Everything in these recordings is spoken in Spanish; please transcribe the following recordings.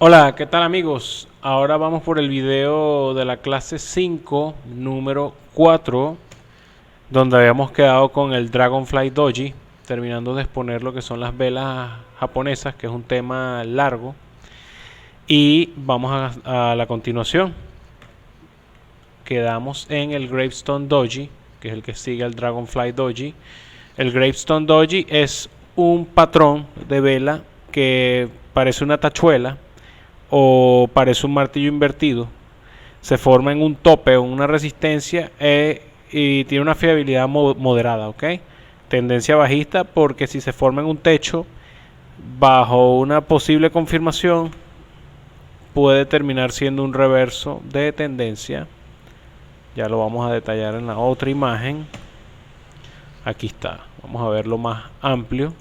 Hola, ¿qué tal amigos? Ahora vamos por el video de la clase 5, número 4, donde habíamos quedado con el Dragonfly Doji, terminando de exponer lo que son las velas japonesas, que es un tema largo. Y vamos a la continuación. Quedamos en el Gravestone Doji, que es el que sigue al Dragonfly Doji. El Gravestone Doji es un patrón de vela que parece una tachuela o parece un martillo invertido. Se forma en un tope o una resistencia y tiene una fiabilidad moderada, ¿ok? Tendencia bajista porque si se forma en un techo bajo una posible confirmación puede terminar siendo un reverso de tendencia. Ya lo vamos a detallar en la otra imagen. Aquí está, vamos a verlo más amplio.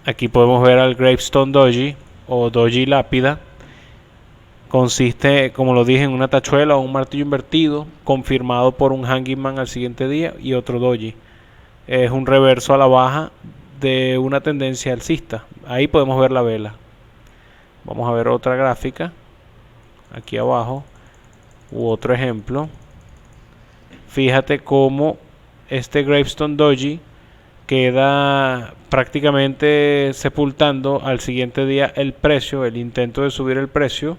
Aquí podemos ver al Gravestone Doji o Doji lápida. Consiste, como lo dije, en una tachuela o un martillo invertido, confirmado por un Hanging Man al siguiente día y otro Doji. Es un reverso a la baja de una tendencia alcista. Ahí podemos ver la vela. Vamos a ver otra gráfica aquí abajo u otro ejemplo. Fíjate cómo este Gravestone Doji queda prácticamente sepultando al siguiente día el precio, el intento de subir el precio,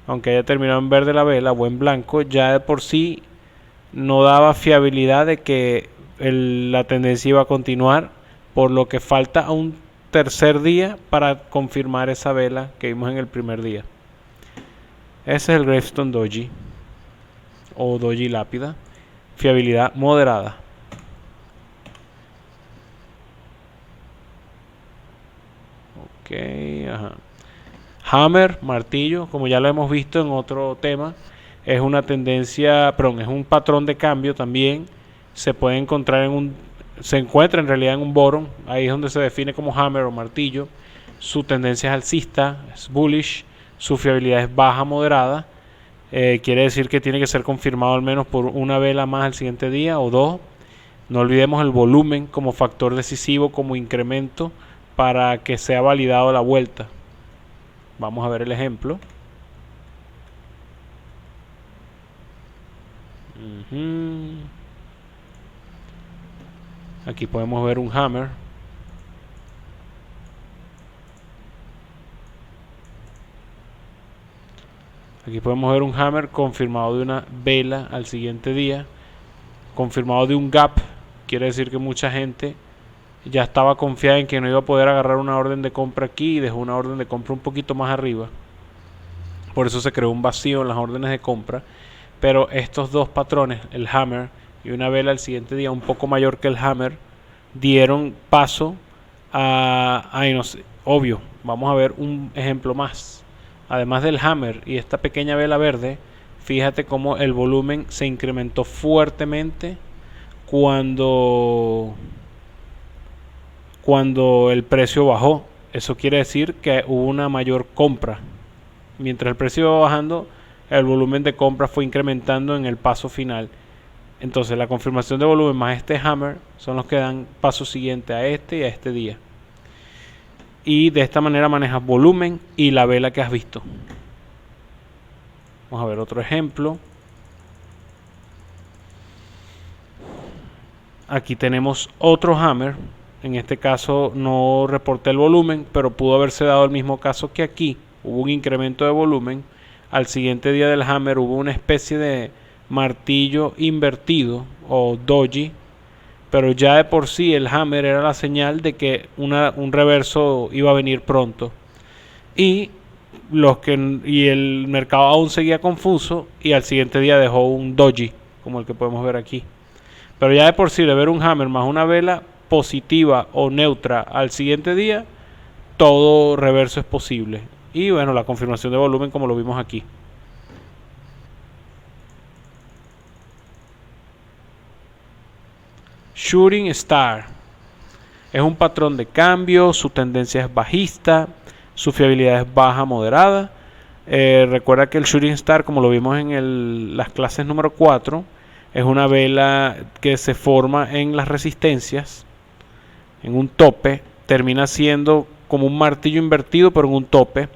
aunque haya terminado en verde la vela o en blanco, ya de por sí no daba fiabilidad de que la tendencia iba a continuar, por lo que falta un tercer día para confirmar esa vela que vimos en el primer día. Ese es el Gravestone Doji o Doji lápida, fiabilidad moderada. Ajá. Hammer, martillo, como ya lo hemos visto en otro tema, es una tendencia, perdón, es un patrón de cambio también. Se puede encontrar se encuentra en realidad en un bottom, ahí es donde se define como hammer o martillo. Su tendencia es alcista, es bullish, su fiabilidad es baja moderada. Quiere decir que tiene que ser confirmado al menos por una vela más al siguiente día o dos. No olvidemos el volumen como factor decisivo, como incremento para que sea validado la vuelta. Vamos a ver el ejemplo. Aquí podemos ver un hammer. Aquí podemos ver un hammer confirmado de una vela al siguiente día, confirmado de un gap. Quiere decir que mucha gente ya estaba confiada en que no iba a poder agarrar una orden de compra aquí y dejó una orden de compra un poquito más arriba. Por eso se creó un vacío en las órdenes de compra. Pero estos dos patrones, el hammer y una vela al siguiente día un poco mayor que el hammer, dieron paso no sé, obvio. Vamos a ver un ejemplo más. Además del hammer y esta pequeña vela verde, fíjate cómo el volumen se incrementó fuertemente cuando el precio bajó. Eso quiere decir que hubo una mayor compra. Mientras el precio iba bajando, el volumen de compra fue incrementando en el paso final. Entonces la confirmación de volumen más este hammer son los que dan paso siguiente a este y a este día. Y de esta manera manejas volumen y la vela que has visto. Vamos a ver otro ejemplo. Aquí tenemos otro hammer. En este caso no reporté el volumen, pero pudo haberse dado el mismo caso que aquí. Hubo un incremento de volumen. Al siguiente día del hammer hubo una especie de martillo invertido o doji, pero ya de por sí el hammer era la señal de que un reverso iba a venir pronto. Y el mercado aún seguía confuso y al siguiente día dejó un doji, como el que podemos ver aquí. Pero ya de por sí, de ver un hammer más una vela positiva o neutra al siguiente día, todo reverso es posible. Y bueno, la confirmación de volumen como lo vimos aquí. Shooting Star es un patrón de cambio, su tendencia es bajista, su fiabilidad es baja moderada. Recuerda que el Shooting Star, como lo vimos en las clases número 4, Es una vela que se forma en las resistencias, en un tope, termina siendo como un martillo invertido pero en un tope,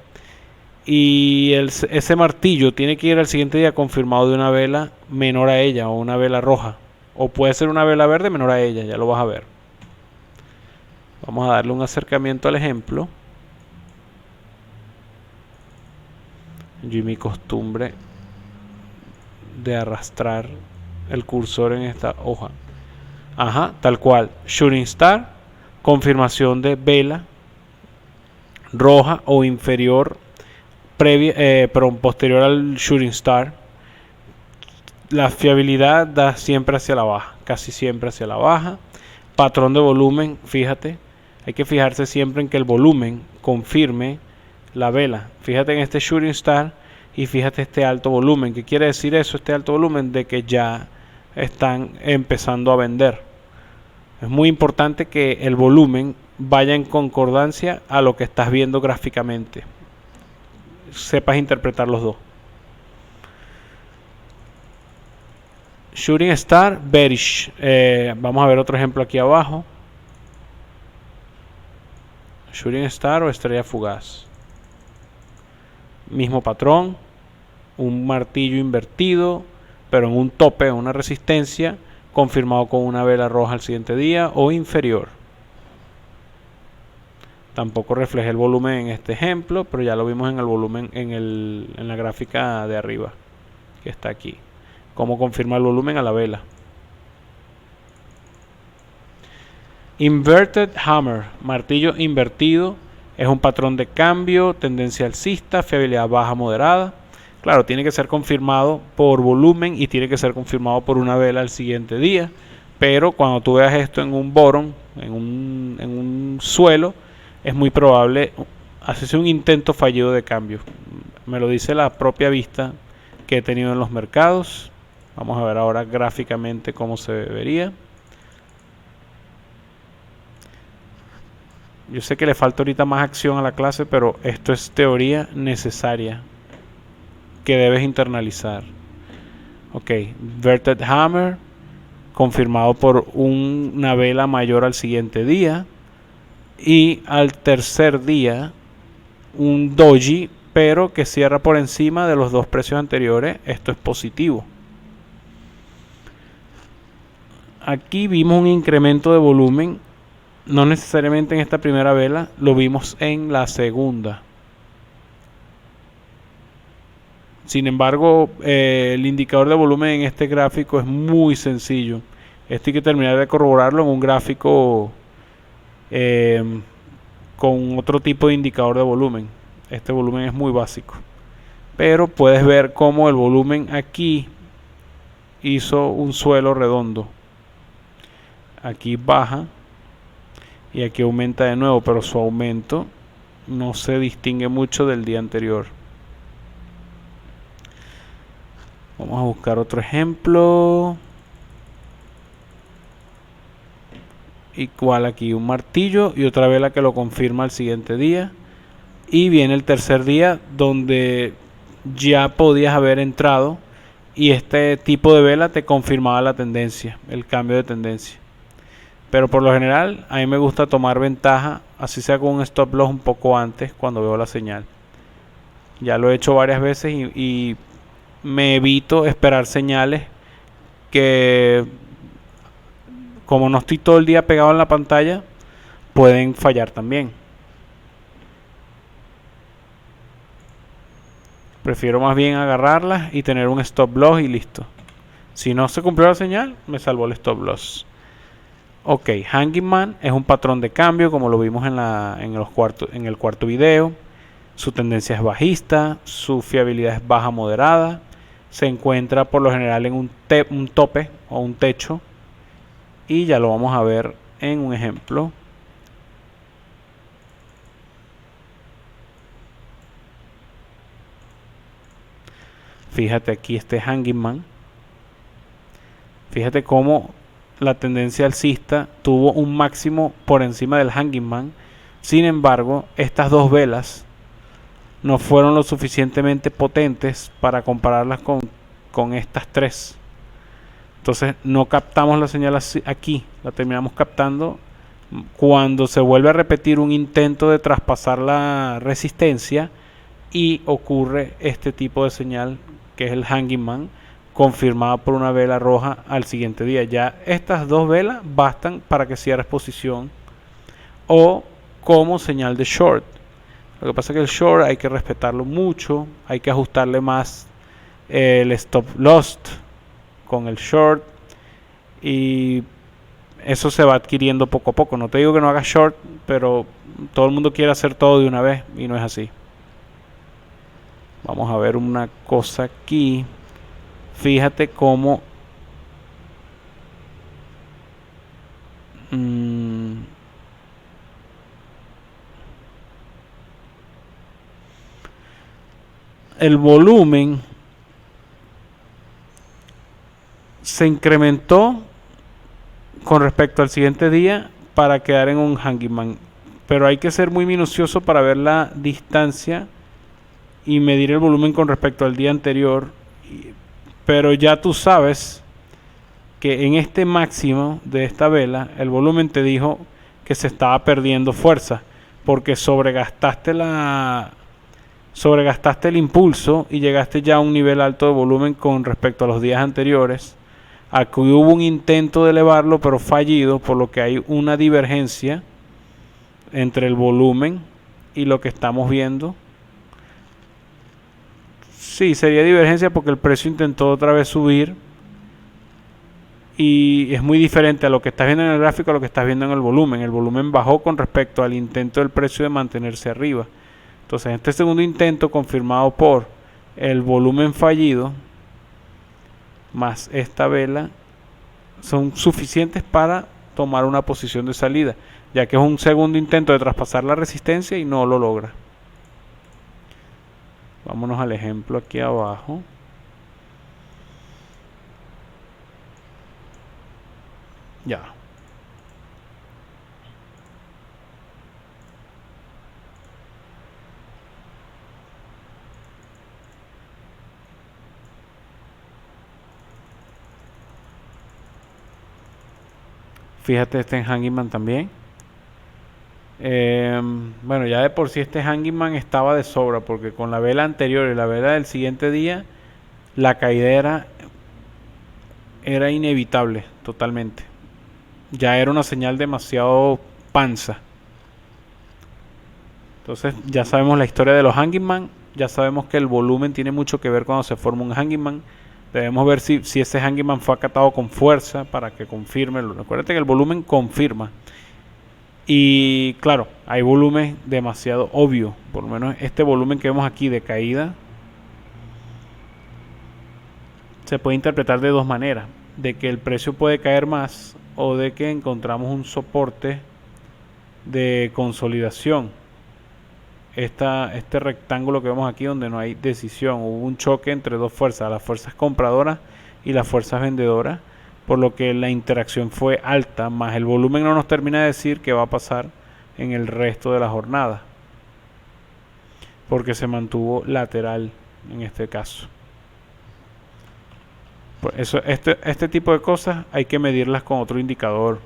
y ese martillo tiene que ir al siguiente día confirmado de una vela menor a ella, o una vela roja, o puede ser una vela verde menor a ella, ya lo vas a ver. Vamos a darle un acercamiento al ejemplo. Yo y mi costumbre de arrastrar el cursor en esta hoja. Ajá, tal cual. Shooting Star, confirmación de vela roja o inferior, posterior al Shooting Star. La fiabilidad da siempre hacia la baja, casi siempre hacia la baja. Patrón de volumen, fíjate, hay que fijarse siempre en que el volumen confirme la vela. Fíjate en este Shooting Star y fíjate este alto volumen. ¿Qué quiere decir eso? Este alto volumen de que ya están empezando a vender. Es muy importante que el volumen vaya en concordancia a lo que estás viendo gráficamente. Sepas interpretar los dos. Shooting Star, bearish. Vamos a ver otro ejemplo aquí abajo. Shooting Star o estrella fugaz. Mismo patrón. Un martillo invertido, pero en un tope, en una resistencia, confirmado con una vela roja al siguiente día o inferior. Tampoco refleja el volumen en este ejemplo, pero ya lo vimos en el volumen en la gráfica de arriba, que está aquí. Cómo confirma el volumen a la vela. Inverted Hammer, martillo invertido, es un patrón de cambio, tendencia alcista, fiabilidad baja moderada. Claro, tiene que ser confirmado por volumen y tiene que ser confirmado por una vela al siguiente día. Pero cuando tú veas esto en un bottom, en un suelo, es muy probable hacerse un intento fallido de cambio. Me lo dice la propia vista que he tenido en los mercados. Vamos a ver ahora gráficamente cómo se vería. Yo sé que le falta ahorita más acción a la clase, pero esto es teoría necesaria que debes internalizar. Ok, Inverted Hammer, confirmado por una vela mayor al siguiente día. Y al tercer día, un doji, pero que cierra por encima de los dos precios anteriores. Esto es positivo. Aquí vimos un incremento de volumen, no necesariamente en esta primera vela, lo vimos en la segunda. Sin embargo, el indicador de volumen en este gráfico es muy sencillo. Esto hay que terminar de corroborarlo en un gráfico con otro tipo de indicador de volumen. Este volumen es muy básico, pero puedes ver cómo el volumen aquí hizo un suelo redondo. Aquí baja y aquí aumenta de nuevo, pero su aumento no se distingue mucho del día anterior. Vamos a buscar otro ejemplo. Igual aquí un martillo y otra vela que lo confirma al siguiente día. Y viene el tercer día donde ya podías haber entrado y este tipo de vela te confirmaba la tendencia, el cambio de tendencia. Pero por lo general a mí me gusta tomar ventaja, así sea con un stop loss un poco antes cuando veo la señal. Ya lo he hecho varias veces y me evito esperar señales que, como no estoy todo el día pegado en la pantalla, pueden fallar también. Prefiero más bien agarrarlas y tener un stop loss y listo. Si no se cumplió la señal, me salvó el stop loss. Ok, Hanging Man es un patrón de cambio, como lo vimos en el cuarto video. Su tendencia es bajista, su fiabilidad es baja moderada. Se encuentra por lo general en un tope o un techo. Y ya lo vamos a ver en un ejemplo. Fíjate aquí este Hanging Man. Fíjate cómo la tendencia alcista tuvo un máximo por encima del Hanging Man. Sin embargo, estas dos velas no fueron lo suficientemente potentes para compararlas con estas tres. Entonces no captamos la señal aquí, la terminamos captando cuando se vuelve a repetir un intento de traspasar la resistencia y ocurre este tipo de señal que es el Hanging Man, confirmada por una vela roja al siguiente día. Ya estas dos velas bastan para que cierres posición o como señal de short. Lo que pasa es que el short hay que respetarlo mucho, hay que ajustarle más el stop loss con el short y eso se va adquiriendo poco a poco. No te digo que no hagas short, pero todo el mundo quiere hacer todo de una vez y no es así. Vamos a ver una cosa aquí. Fíjate cómo el volumen se incrementó con respecto al siguiente día para quedar en un Hanging Man, pero hay que ser muy minucioso para ver la distancia y medir el volumen con respecto al día anterior, pero ya tú sabes que en este máximo de esta vela el volumen te dijo que se estaba perdiendo fuerza porque sobregastaste el impulso y llegaste ya a un nivel alto de volumen con respecto a los días anteriores. Aquí hubo un intento de elevarlo pero fallido, por lo que hay una divergencia entre el volumen y lo que estamos viendo. Sí, sería divergencia porque el precio intentó otra vez subir y es muy diferente a lo que estás viendo en el gráfico a lo que estás viendo en el volumen. El volumen bajó con respecto al intento del precio de mantenerse arriba. Entonces este segundo intento confirmado por el volumen fallido más esta vela son suficientes para tomar una posición de salida, ya que es un segundo intento de traspasar la resistencia y no lo logra. Vámonos al ejemplo aquí abajo. Ya. Fíjate este en Hanging Man también. Bueno, ya de por sí este Hanging Man estaba de sobra porque con la vela anterior y la vela del siguiente día la caída era inevitable totalmente. Ya era una señal demasiado panza. Entonces ya sabemos la historia de los Hanging Man, ya sabemos que el volumen tiene mucho que ver cuando se forma un Hanging Man. Debemos ver si ese Hanging Man fue acatado con fuerza para que confirme. Acuérdate que el volumen confirma. Y claro, hay volumen demasiado obvio. Por lo menos este volumen que vemos aquí de caída se puede interpretar de dos maneras. De que el precio puede caer más o de que encontramos un soporte de consolidación. Este rectángulo que vemos aquí donde no hay decisión, hubo un choque entre dos fuerzas, las fuerzas compradoras y las fuerzas vendedoras, por lo que la interacción fue alta, más el volumen no nos termina de decir qué va a pasar en el resto de la jornada, porque se mantuvo lateral en este caso. Por eso este tipo de cosas hay que medirlas con otro indicador.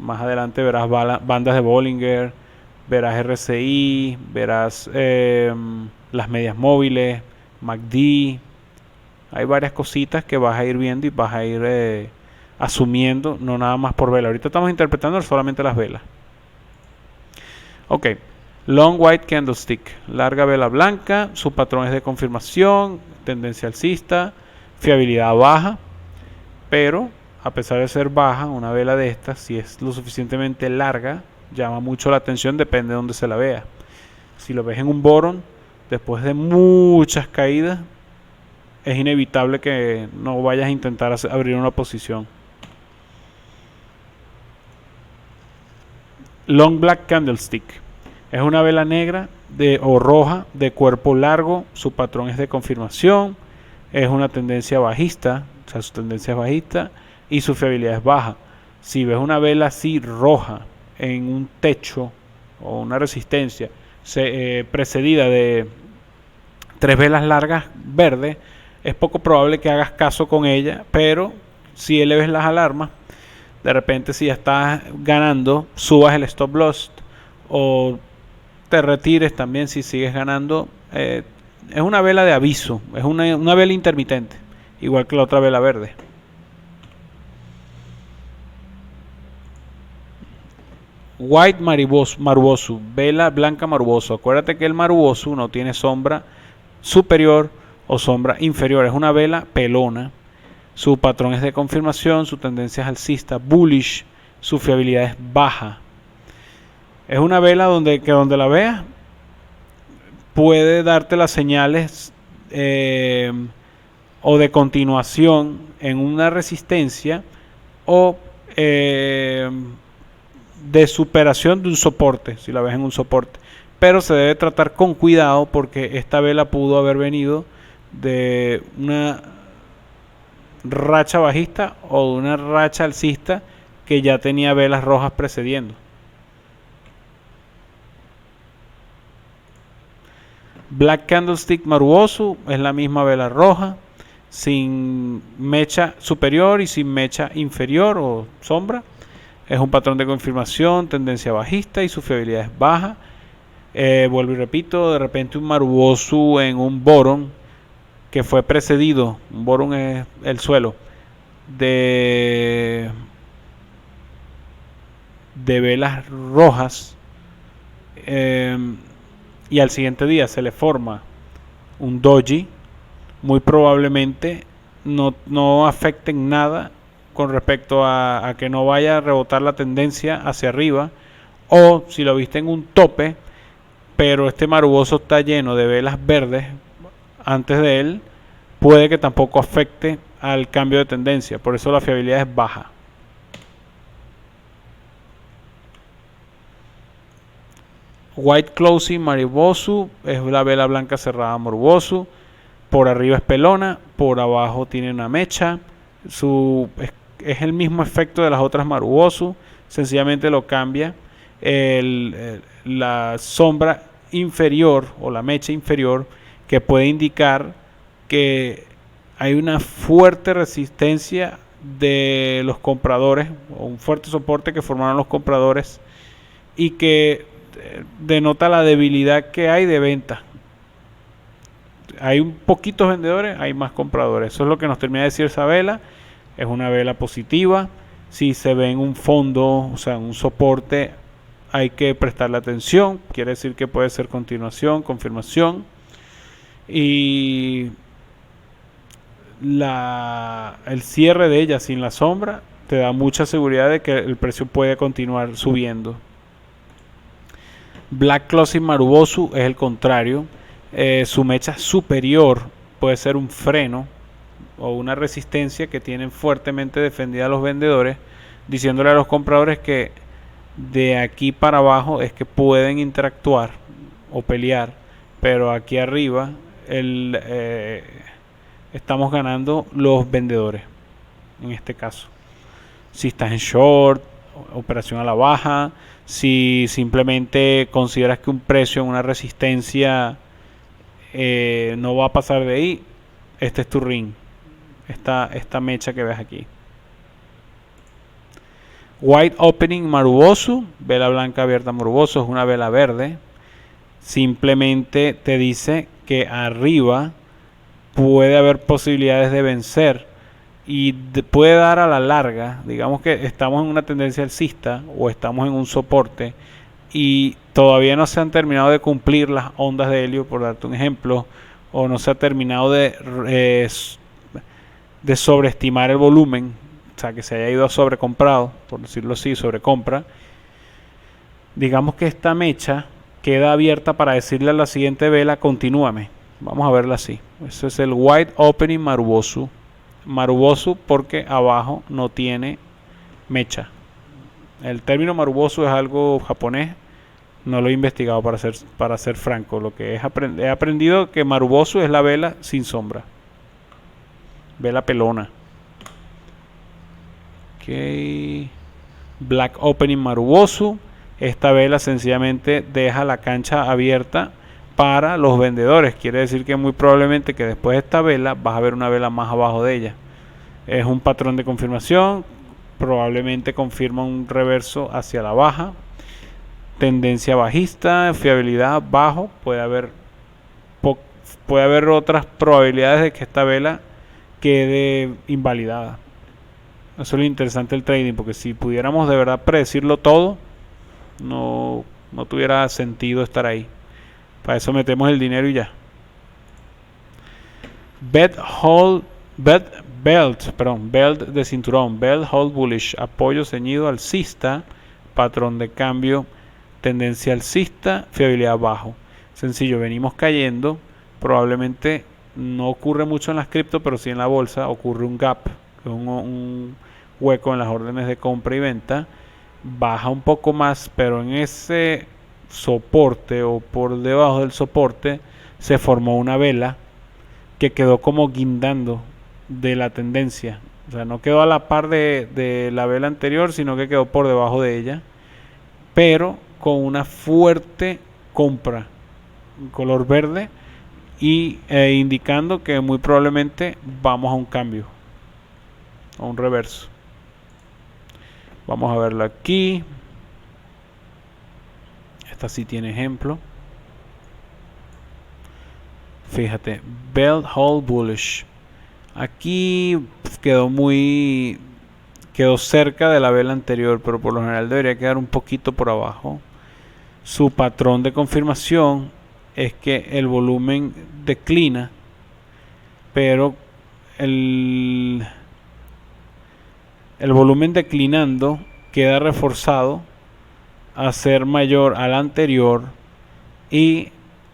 Más adelante verás bandas de Bollinger, verás RSI, verás las medias móviles, MACD. Hay varias cositas que vas a ir viendo y vas a ir asumiendo, no nada más por vela. Ahorita estamos interpretando solamente las velas. Ok, Long White Candlestick, larga vela blanca, su patrón es de confirmación, tendencia alcista, fiabilidad baja, pero a pesar de ser baja, una vela de estas, si es lo suficientemente larga, llama mucho la atención, depende de dónde se la vea. Si lo ves en un bottom, después de muchas caídas, es inevitable que no vayas a intentar abrir una posición. Long Black Candlestick es una vela negra o roja de cuerpo largo, su patrón es de confirmación, es una tendencia bajista, o sea, su tendencia es bajista y su fiabilidad es baja. Si ves una vela así roja en un techo o una resistencia precedida de tres velas largas verdes, es poco probable que hagas caso con ella, pero si eleves las alarmas. De repente, si ya estás ganando, subas el stop loss o te retires también si sigues ganando. Es una vela de aviso, es una vela intermitente, igual que la otra vela verde. White Marubosu, vela blanca Marubosu. Acuérdate que el Marubosu no tiene sombra superior o sombra inferior, es una vela pelona. Su patrón es de confirmación, su tendencia es alcista, bullish, su fiabilidad es baja. Es una vela donde la veas puede darte las señales o de continuación en una resistencia o de superación de un soporte, si la ves en un soporte. Pero se debe tratar con cuidado porque esta vela pudo haber venido de una racha bajista o de una racha alcista que ya tenía velas rojas precediendo. Black Candlestick Marubosu es la misma vela roja, sin mecha superior y sin mecha inferior o sombra. Es un patrón de confirmación, tendencia bajista y su fiabilidad es baja. Vuelvo y repito, de repente un Marubosu en un boron que fue precedido, un boron es el suelo, de velas rojas, y al siguiente día se le forma un doji, muy probablemente no afecten nada con respecto a que no vaya a rebotar la tendencia hacia arriba, o si lo viste en un tope, pero este Marubosu está lleno de velas verdes antes de él, puede que tampoco afecte al cambio de tendencia, por eso la fiabilidad es baja. White Closing Marubosu es la vela blanca cerrada Marubosu. Por arriba es pelona, por abajo tiene una mecha. Es el mismo efecto de las otras Marubosu, sencillamente lo cambia la sombra inferior o la mecha inferior, que puede indicar que hay una fuerte resistencia de los compradores o un fuerte soporte que formaron los compradores y que denota la debilidad que hay de venta. Hay un poquitos vendedores, hay más compradores. Eso es lo que nos termina de decir esa vela. Es una vela positiva. Si se ve en un fondo, o sea, en un soporte, hay que prestarle atención. Quiere decir que puede ser continuación, confirmación. Y el cierre de ella sin la sombra te da mucha seguridad de que el precio puede continuar subiendo. Black Closing Marubosu es el contrario. Su mecha superior puede ser un freno o una resistencia que tienen fuertemente defendida a los vendedores, diciéndole a los compradores que de aquí para abajo es que pueden interactuar o pelear, pero aquí arriba estamos ganando los vendedores en este caso. Si estás en short, operación a la baja, si simplemente consideras que un precio en una resistencia no va a pasar de ahí, este es tu ring, esta mecha que ves aquí. White Opening Marubosu, vela blanca abierta Marubosu, es una vela verde. Simplemente te dice que arriba puede haber posibilidades de vencer y puede dar a la larga, digamos que estamos en una tendencia alcista o estamos en un soporte y todavía no se han terminado de cumplir las ondas de helio, por darte un ejemplo, o no se ha terminado de sobreestimar el volumen, o sea, que se haya ido a sobrecomprado, por decirlo así, sobrecompra. Digamos que esta mecha queda abierta para decirle a la siguiente vela, continúame. Vamos a verla así. Ese es el White Opening Marubosu. Marubosu porque abajo no tiene mecha. El término Marubosu es algo japonés. No lo he investigado para ser franco. Lo que he aprendido que Marubosu es la vela sin sombra. Vela pelona. Ok. Black Opening Marubosu. Esta vela sencillamente deja la cancha abierta para los vendedores. Quiere decir que muy probablemente que después de esta vela vas a ver una vela más abajo de ella. Es un patrón de confirmación, probablemente confirma un reverso hacia la baja. Tendencia bajista, fiabilidad bajo, puede haber otras probabilidades de que esta vela quede invalidada. Eso es lo interesante del trading, porque si pudiéramos de verdad predecirlo todo, no tuviera sentido estar ahí. Para eso metemos el dinero y ya. Belt de cinturón, belt hold bullish, apoyo ceñido alcista, patrón de cambio, tendencia alcista, fiabilidad bajo. Sencillo, venimos cayendo, probablemente no ocurre mucho en las cripto, pero sí en la bolsa ocurre un gap, un hueco en las órdenes de compra y venta, baja un poco más, pero en ese soporte o por debajo del soporte se formó una vela que quedó como guindando de la tendencia. O sea, no quedó a la par de la vela anterior, sino que quedó por debajo de ella, pero con una fuerte compra en color verde y indicando que muy probablemente vamos a un cambio, a un reverso. Vamos a verlo aquí. Esta sí tiene ejemplo. Fíjate, belt hold bullish. Aquí quedó cerca de la vela anterior, pero por lo general debería quedar un poquito por abajo. Su patrón de confirmación es que el volumen declina, pero el volumen declinando queda reforzado a ser mayor al anterior y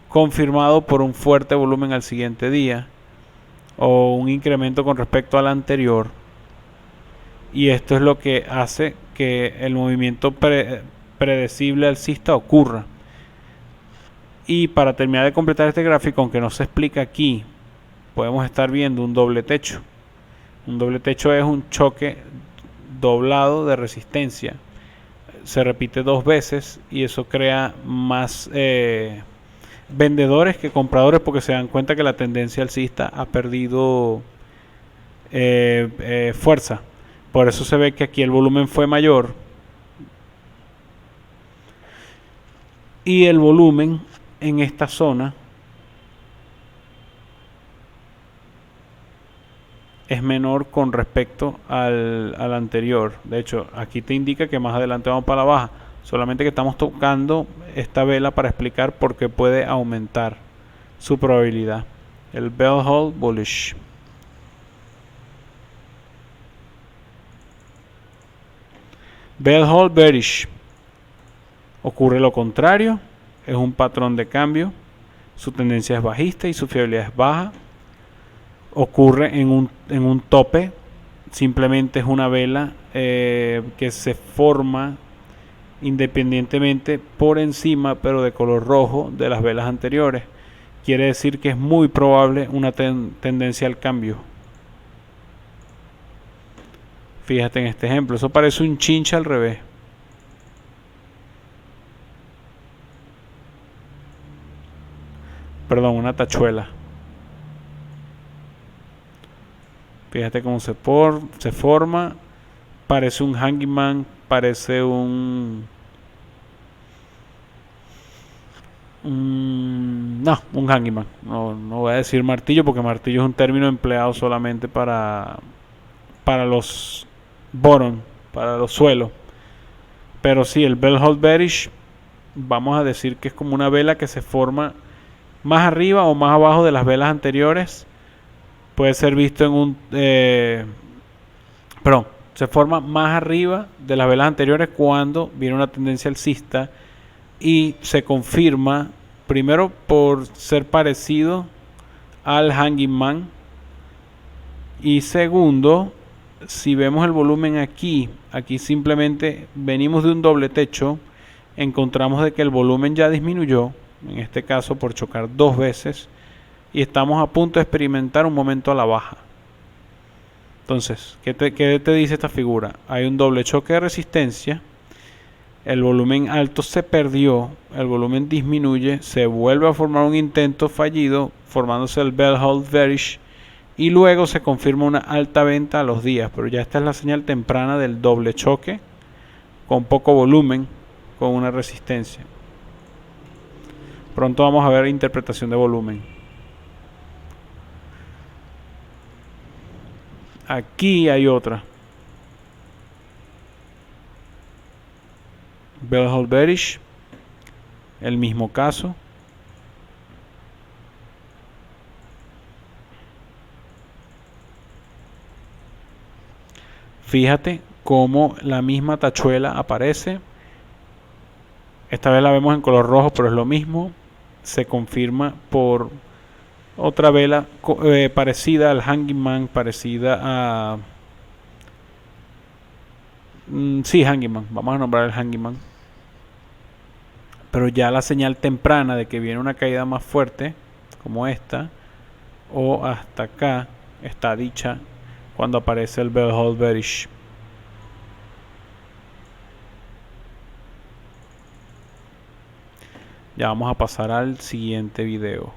confirmado por un fuerte volumen al siguiente día o un incremento con respecto al anterior, y esto es lo que hace que el movimiento predecible alcista ocurra. Y para terminar de completar este gráfico, aunque no se explica aquí, podemos estar viendo un doble techo. Un doble techo es un choque doblado de resistencia, se repite 2 veces y eso crea más vendedores que compradores, porque se dan cuenta que la tendencia alcista ha perdido fuerza. Por eso se ve que aquí el volumen fue mayor y el volumen en esta zona es menor con respecto al anterior. De hecho, aquí te indica que más adelante vamos para la baja. Solamente que estamos tocando esta vela para explicar por qué puede aumentar su probabilidad. El bell hold bullish. Bell hold bearish. Ocurre lo contrario. Es un patrón de cambio. Su tendencia es bajista y su fiabilidad es baja. Ocurre en un tope. Simplemente es una vela que se forma independientemente por encima, pero de color rojo, de las velas anteriores. Quiere decir que es muy probable una tendencia al cambio. Fíjate en este ejemplo, eso parece un chinche al revés. Perdón, una tachuela. Fíjate cómo se forma. Parece un hanging man, parece un hanging man. No voy a decir martillo, porque martillo es un término empleado solamente para los bottom, para los suelos. Pero sí, el bell hold bearish, vamos a decir que es como una vela que se forma más arriba o más abajo de las velas anteriores. Puede ser visto en un se forma más arriba de las velas anteriores cuando viene una tendencia alcista, y se confirma primero por ser parecido al hanging man, y segundo, si vemos el volumen aquí simplemente venimos de un doble techo, encontramos de que el volumen ya disminuyó, en este caso por chocar 2 veces, y estamos a punto de experimentar un momento a la baja. Entonces, ¿qué te dice esta figura? Hay un doble choque de resistencia, el volumen alto se perdió, el volumen disminuye, se vuelve a formar un intento fallido, formándose el bell hold bearish, y luego se confirma una alta venta a los días, pero ya esta es la señal temprana del doble choque con poco volumen, con una resistencia. Pronto vamos a ver interpretación de volumen. Aquí hay otra. Bell Hold Bearish, el mismo caso. Fíjate cómo la misma tachuela aparece. Esta vez la vemos en color rojo, pero es lo mismo. Se confirma por otra vela parecida al Hanging Man, parecida a... sí, Hanging Man. Vamos a nombrar el Hanging Man. Pero ya la señal temprana de que viene una caída más fuerte, como esta, o hasta acá, está dicha cuando aparece el Bell Hold Bearish. Ya vamos a pasar al siguiente video.